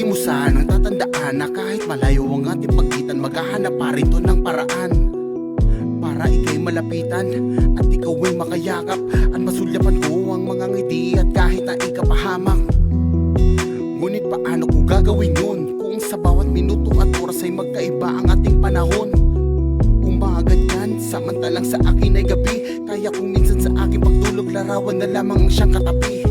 Lagi mo sanang tatandaan na kahit malayo ang ating pagitan, maghahanap pa rin to ng paraan para ika'y malapitan at ikaw ay makayakap at masulyapan ko ang mga ngiti at kahit na ikapahamak. Ngunit paano ko gagawin yun kung sa bawat minuto at oras ay magkaiba ang ating panahon? Umaga yan, samantalang sa akin ay gabi. Kaya kung minsan sa aking pagtulog, larawan na lamang siyang katabi.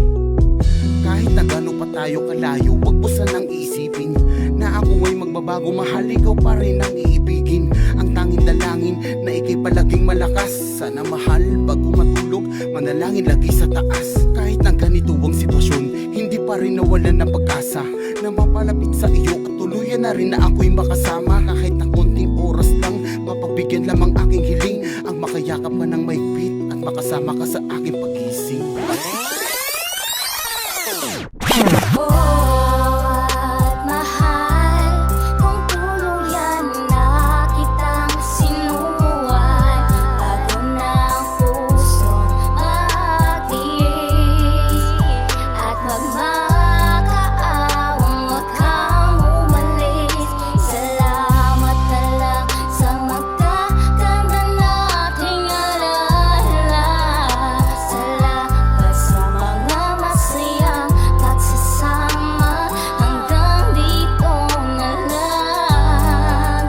Kahit na gano'n pa tayo kalayo, wag mo sanang iisipin na ako ay magbabago. Mahal, ikaw pa rin ang iibigin. Ang tanging dalangin na ika'y palaging malakas. Sana mahal, bago matulog, manalangin lagi sa taas. Kahit na ganito ang sitwasyon, hindi pa rin nawalan ng pag-asa na mapalapit sa iyo at tuluyan na rin na ako'y makasama. Kahit na konting oras lang, mapagbigyan lamang aking hiling, ang makayakap ka ng mahigpit at makasama ka sa aking pag-ising. At mahal, kung tuluyan na kitang sinuway, bago na ang pusong magtiis at magmakaawang wag kang umalis. Salamat na lang sa magkaganda nating alaala. Salamat sa mga masayang pagsasama hanggang dito na lang.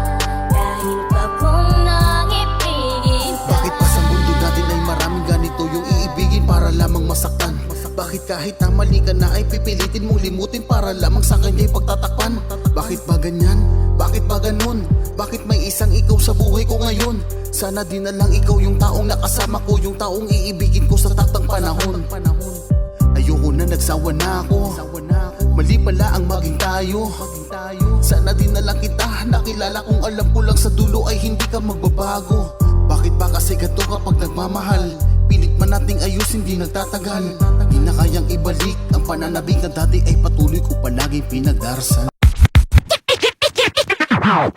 Dahil bagong nangibigin ka. Bakit pa sa mundo natin ay maraming ganito yung iibigin para lamang masaktan? Bakit kahit na mali ka na ay pipilitin mong limutin para lamang sa kanya'y pagtatakpan? Bakit ba ganyan? Bakit ba ganun? Bakit may isang ikaw sa buhay ko ngayon? Sana di na lang ikaw yung taong nakasama ko, yung taong iibigin ko sa taktang panahon. Ayoko na, nagsawa na ako. Mali pala ang maging tayo. Sana di na lang kita nakilala kung alam ko lang sa dulo ay hindi ka magbabago. Bakit ba kasi gato kapag nagmamahal? Pilit man nating ayusin, di nagtatagal. Di na kayang ibalik ang pananabik na dati ay patuloy ko palaging pinagdarasal. Hello?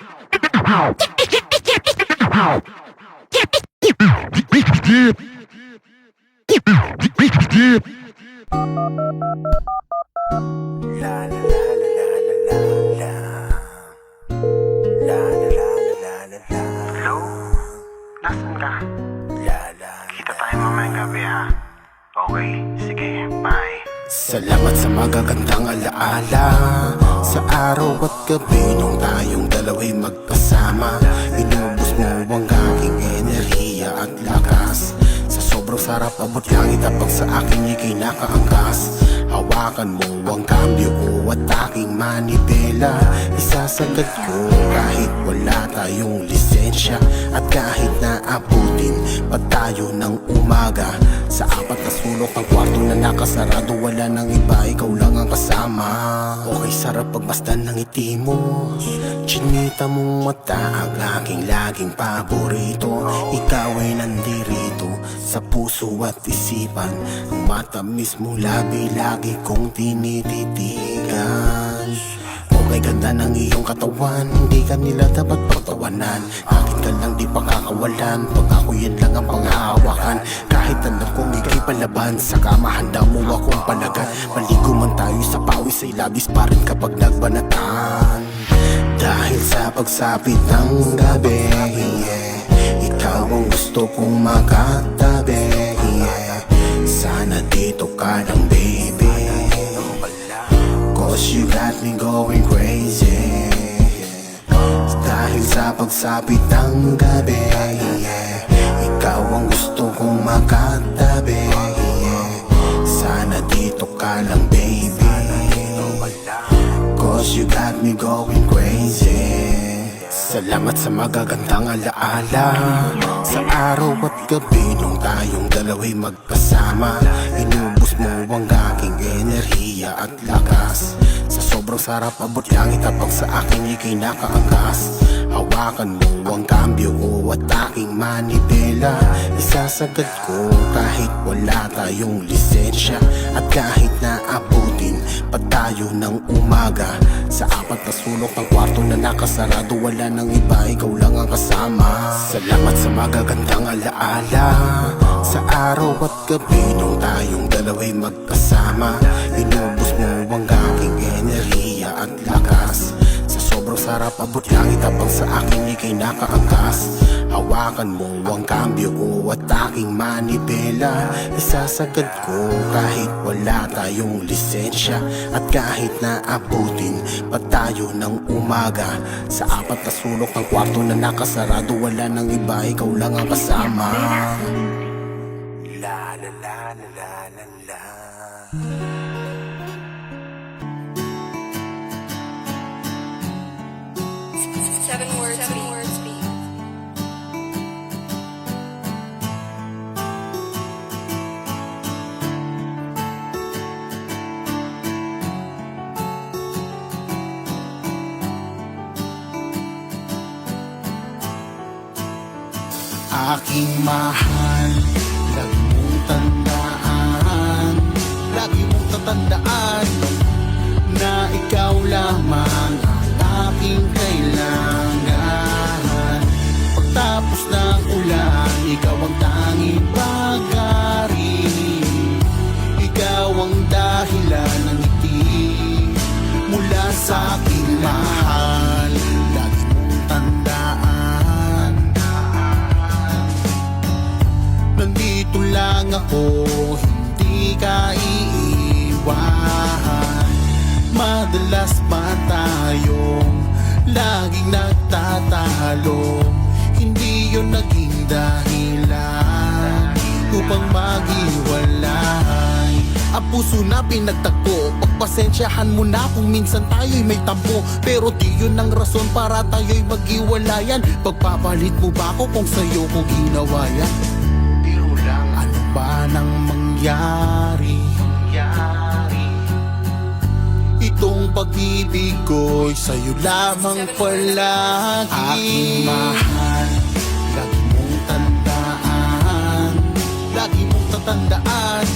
Nasaan ka? Kita tayo mamayang gabi ha? Okay, sige, bye. Salamat sa magagandang alaala sa araw at gabi nung tayong dalawa'y magkasama. Inubos mo ang aking enerhiya at lakas. Sa sobrang sarap abot langit kapag sa akin ika'y nakaangkas. Hawakan mo ang kambyo ko at aking manibela. Isasagad ko kahit wala tayong lisensya. At kahit na abutin pa tayo ng umaga. Sa apat na sulok ng kwarto na nakasarado, wala nang iba, ikaw lang ang kasama. Okay, sarap pagmasdan ng ngiti mo. Chinita mong mata ang aking laging paborito. Ikaw ay nandirito sa puso at isipan. Ang matamis mong labi lagi kong tinititigan. Okay, ganda ng iyong katawan, hindi ka nila dapat pagtawanan. Akin ka lang di pakakawalan, pag ako yan lang ang panghahawakan. Kahit alam kong ika'y palaban, sa kama handa mo akong palagan. Maligo man tayo sa pawis ay labis pa rin kapag nagbanatan. Dahil sa pagsapit ng gabi, ikaw ang gusto kong makatabi. Sana dito ka lang baby, cause you got me going crazy. Dahil sa pagsapit ng gabi, ikaw ang gusto kong makatabi. Sana dito ka lang baby, cause you got me going crazy. Salamat sa magagandang alaala sa araw at gabi nung tayong dalawa'y magkasama. Inubos mo ang aking enerhiya at lakas. Sa sobrang sarap abot langit kapag sa akin ika'y nakaangkas. Hawakan mo ang kambyo ko at aking manibela. Isasagad ko kahit wala tayong lisensya. At kahit na abutin pa tayo ng umaga. Sa apat na sulok ng kwarto na nakasarado, wala nang iba, ikaw lang ang kasama. Salamat sa magagandang alaala sa araw at gabi nung tayong dalawa'y magkasama. Inubos mo ang aking enerhiya at lakas. sarap abot langit habang sa akin ika'y nakaangkas. Hawakan mo ang kambyo ko at aking manibela. Isasagad ko kahit wala tayong lisensya. At kahit naabutin pa tayo ng umaga. Sa apat na sulok ng kwarto na nakasarado, wala nang iba, ikaw lang ang kasama. La la la la la la la. Seven words beat. Aking mahal, lagi mong tandaan, lagi mong tatandaan na ikaw lamang ang aking kailangan. Pagtapos ng ulan, ikaw ang tanging bagari. Ikaw ang dahilan ng ngiti mula sa aking mahal. Lagi mong tandaan, nandito lang ako, hindi ka iiwan. Madalas pa tayong laging nagtatalo, hindi yun naging dahilan upang maghiwalay. Ang puso na pinagtagpo, pagpasensyahan mo na kung minsan tayo'y may tampo. Pero di yun ang rason para tayo'y maghiwalayan. Pagpapalit mo ba ako kung sa'yo ko ginawa yan? Biro lang, ano ba nang mangyari? Itong pag-ibig ko'y sa'yo lamang palagi. Aking mahal, lagi mong tandaan, lagi mong tatandaan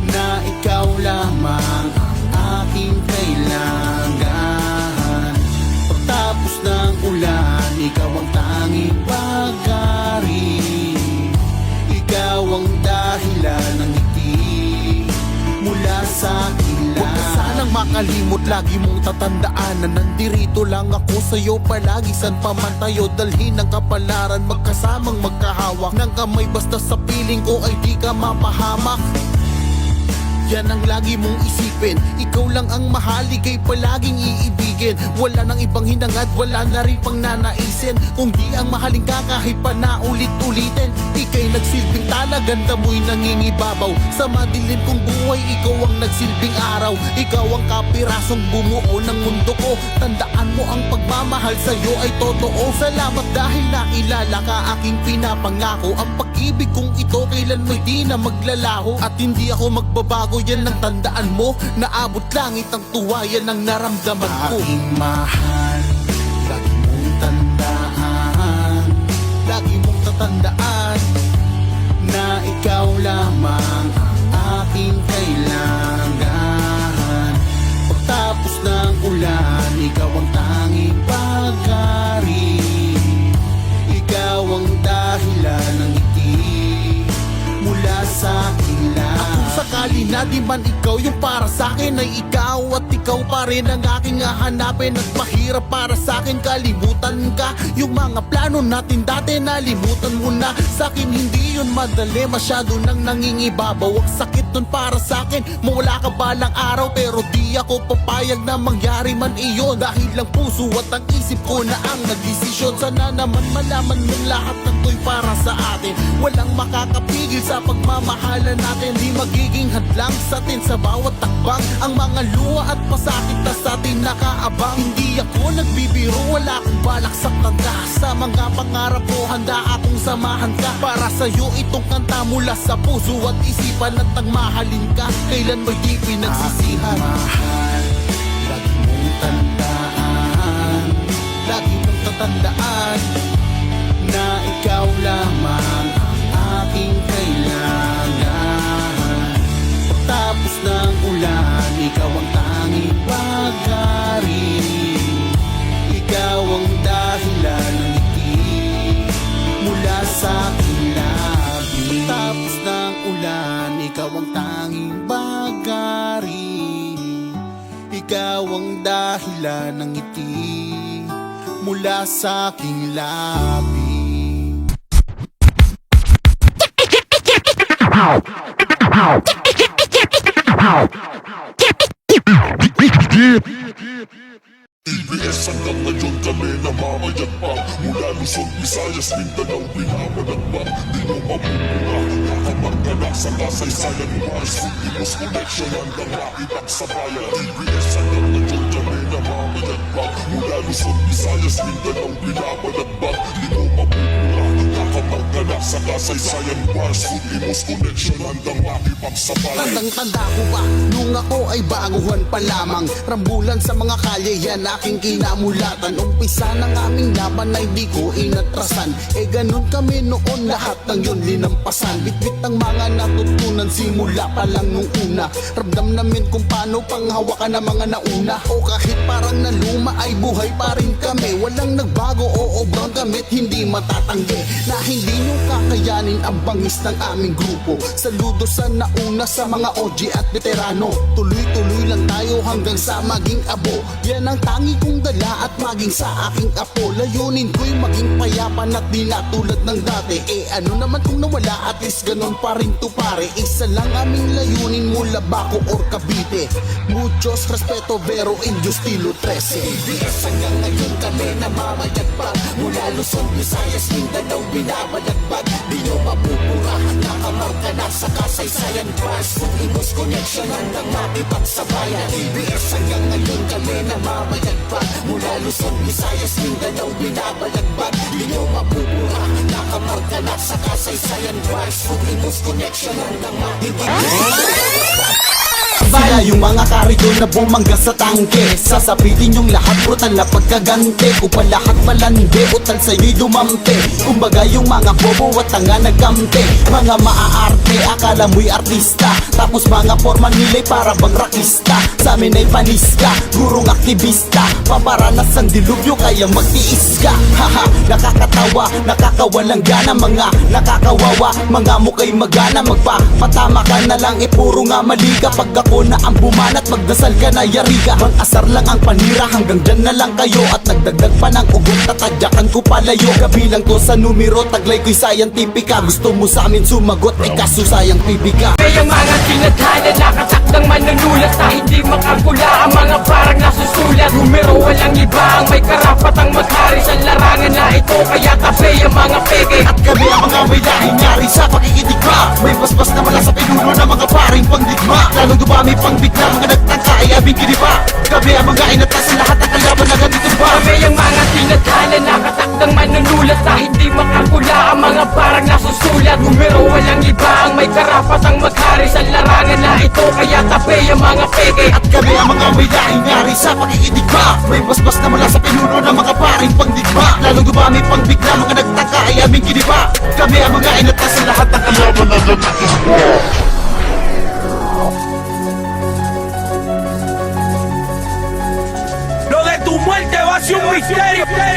na ikaw lamang ang aking kailangan. Pagtapos ng ulan, ikaw ang tanging bagari. Ikaw ang dahilan ng ngiti mula sa akin lang. Huwag ka sanang makalimot, lagi mong tatandaan na nandirito lang ako sa'yo palagi. San pa man tayo dalhin ng kapalaran, magkasamang magkahawak ng kamay, basta sa piling ko ay di ka mapahamak. Yan ang lagi mong isipin, ikaw lang ang mahal, ika'y palaging iibigin. Wala nang ibang hinangad, wala na rin pang nanaisin, kung di ang mahalin ka kahit pa na ulit-ulitin. Ika'y nagsilbing tala, ganda mo'y nangingibabaw. Sa madilim kong buhay, ikaw ang nagsilbing araw. Ikaw ang kapirasong bumuo ng mundo ko. Tandaan mo ang pagmamahal sa'yo ay totoo. Salamat dahil nakilala ka, aking pinapangako. Ang pag-ibig kong ito kailan mo'y di na maglalaho. At hindi ako magbabago, yan ang tandaan mo. Naabot langit ang tuwa, yan ang naramdaman ko. Aking mahal, lagi mong tandaan, lagi mong tatandaan na ikaw lamang ang aking kailangan. Pagtapos ng ulan, ikaw ang tanging bagari. Ikaw ang dahilan ng ngiti mula sa akin lang. Kung sakali na di man ikaw yung para sa akin, ay ikaw at ikaw pa rin ang aking hahanapin. At mahirap para sa akin kalimutan ka. Yung mga plano natin dati nalimutan mo na. Sa akin hindi yun madali, masyado nang nangingibabaw. Ang sakit nun para sa akin, mawala ka balang araw. Pero di ako papayag na mangyari man iyon, dahil lang puso at ang isip ko na ang nagdesisyon. Sana naman malaman mong lahat ng to'y para sa atin. Walang makakapigil sa pagmamahalan natin. Di magiging hadlang sa atin sa bawat takbang. Ang mga luha at pasakit na sa atin nakaabang. Hindi ako nagbibiro, wala akong balak saktan ka. Sa mga pangarap ko, handa akong samahan ka. Para sa'yo itong kanta mula sa puso at isipan. At ang mahalin ka, kailan mo'y di pinagsisihan. Mahal, lagi mong tandaan, lagi mong tatandaan na ikaw lamang ang aking kailangan. Pagtapos ng ulan, ikaw ang tanging bagari. Ikaw ang dahilan ng ngiti mula sa aking labi. Pagtapos ng ulan, ikaw ang tanging bagari. Ikaw ang dahilan ng ngiti mula sa aking labi. TBS hanggang ngayon kami namamayagpag mula Luzon, Visayas, Mindanao, pinapalagpag di nyo mapupura kapag ka sa kasaysayan Mars, Ultimos Connection hanggang makipagsabayan. TBS hanggang ngayon kami namamayagpag mula Luzon, Visayas, Mindanao, pinapalagpag di nyo mapupura kapag ka sa kasaysayan Mars, Ultimos Connection hanggang makipagsabayan. Tandang-tanda ko pa, nung ako ay baguhan pa lamang. Rambulan sa mga kalye, yan aking kinamulatan. Umpisa ng aming laban ay di ko inatrasan. Ganun kami noon, lahat ng yun linampasan. Bitbit ang mga natutunan, simula pa lang nung una. Ramdam namin kung paano panghawakan ng mga nauna. O kahit parang naluma ay buhay pa rin kami. Walang nagbago o obrang gamit, hindi matatanggi na hindi nyo kakayanin ang bangis ng aming grupo. Saludo sa nauna sa mga OG at veterano. Tuloy-tuloy lang tayo hanggang sa maging abo. Yan ang tangi kong dala at maging sa aking apo. Layunin ko'y maging payapan at di na tulad ng dati. Ano naman kung nawala, at least ganon pa rin to pare. Isa lang aming layunin mula Baco or Cavite. Muchos respeto, pero in estilo 13. TBS hanggang ngayon kami namamayagpag mula Luzon, Visayas, Mindanao, binabalagbag. Di nyo mapupurahan, nakamarka na sa kasaysayan Mars, Ultimos Connection hanggang makipagsabayan. TBS hanggang ngayon kami namamayagpag mula Luzon, Visayas, Mindanao, binabalagbag. Di nyo mapupurahan, nakamarka na sa kasaysayan Mars, Ultimos Connection hanggang makipagsabayan. Sila yung mga karito na bumangga sa tangke. Sasabihin yung lahat brutal na pagkagante. Upang lahat malande, utal sa'yo'y dumampe. Kumbaga yung mga bobo at tanga nagkamte. Mga maaarte, akala mo'y artista. Tapos mga forma nila'y para bang rakista. Sa amin ay paniska, gurong aktivista. Paparanas ang dilubyo kaya magtiis ka. Haha, nakakatawa, nakakawalang gana. Mga nakakawawa, mga mukha'y magana. Magpapatama ka na lang, puro nga mali kapag ako na ang bumanat, magdasal ka na yari ka. Mang-asar lang ang panira, hanggang dyan na lang kayo. At nagdagdag pa ng ugot, tatadyakan ko palayo. Kabilang to sa numero, taglay ko'y scientifica. Gusto mo sa amin sumagot, kaso sayang pibika. May ang mga tinadhana, nakatakdang manunulat na hindi makagula. Ang mga parang nasusulat, numero walang iba ang may karapatang maghari sa larangan na ito. Kaya tabi ang mga peke At kami ang mga may lahing nyari sa pakikidigma. May basbas na mula sa pinuno ng mga paring pangdigma. Lalong dumami pang bigla, mga nagtangka ay aming kiniba. Kami ang mga inatas sa lahat ng kalaban na ganito ba. Kami ang mga tinadhana, nakatakdang manunulat na hindi makagula. Ang mga parang nasusulat, numero walang iba ang may karapatang maghari sa larangan na ito. Kaya tabi ang mga peke At kami ang mga may lahing nyari sa pakikidigma. May basbas na mula sa pinuno ng mga paring pangdigma. Lalong dumami pang bigla, mga nagtangka ay aming kiniba. Kami ang mga inatas sa lahat ng kalaban na ganito ba. Lo de tu muerte va a ser un misterio.